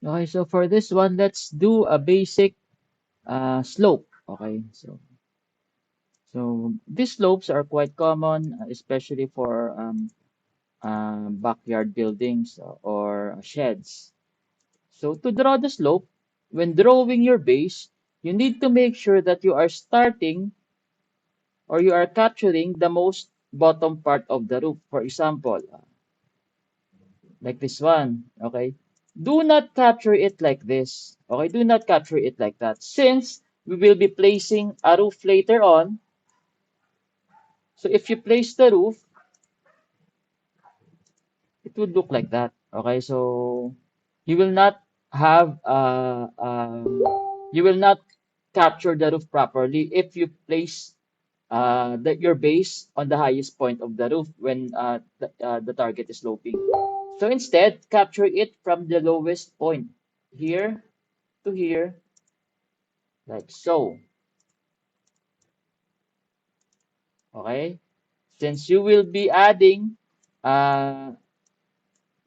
Okay, so for this one, let's do a basic slope. Okay, so these slopes are quite common, especially for backyard buildings or sheds. So to draw the slope, when drawing your base, you need to make sure that you are starting or you are capturing the most bottom part of the roof. For example, like this one, okay? Do not capture it like this, okay? Do not capture it like that. Since we will be placing a roof later on, so if you place the roof, it would look like that, okay? So you will not have, you will not capture the roof properly if you place your base on the highest point of the roof when the target is sloping. So instead, capture it from the lowest point here to here, like so. Okay? Since you will be adding uh,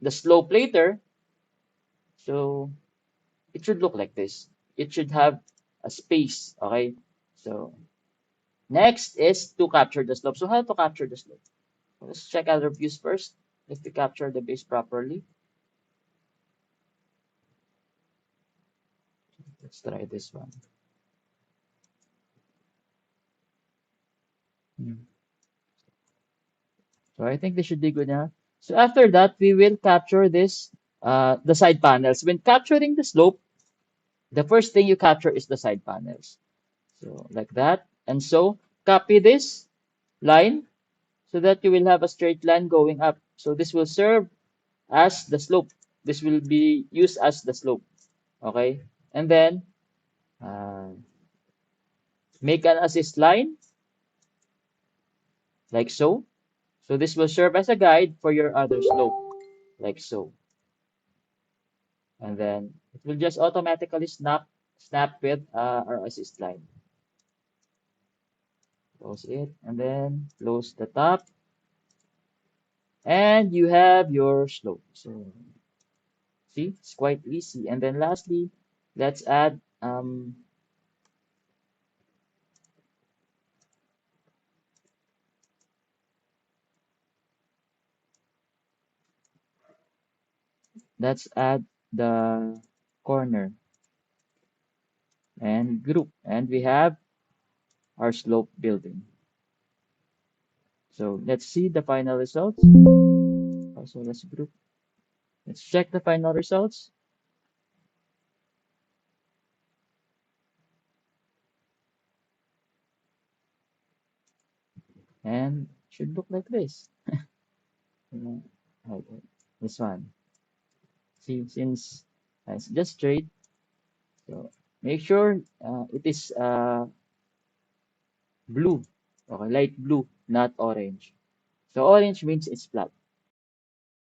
the slope later, so it should look like this. It should have a space. Okay? So next is to capture the slope. So how to capture the slope? Let's check other views first. If we capture the base properly, let's try this one. Hmm. So I think this should be good enough. So after that, we will capture this, the side panels. When capturing the slope, the first thing you capture is the side panels. So like that. And so copy this line so that you will have a straight line going up. So this will serve as the slope. This will be used as the slope. Okay. And then uh, make an assist line like so. So this will serve as a guide for your other slope like so. And then it will just automatically snap with our assist line. Close it and then close the top and you have your slope. So see, it's quite easy. And then lastly, let's add the corner and group and we have our slope building. So let's see the final results. Also, let's group. Let's check the final results and it should look like this. Mm, okay, this one. See, since it's just straight, so make sure it is blue, okay, light blue, not orange. So orange means it's flat.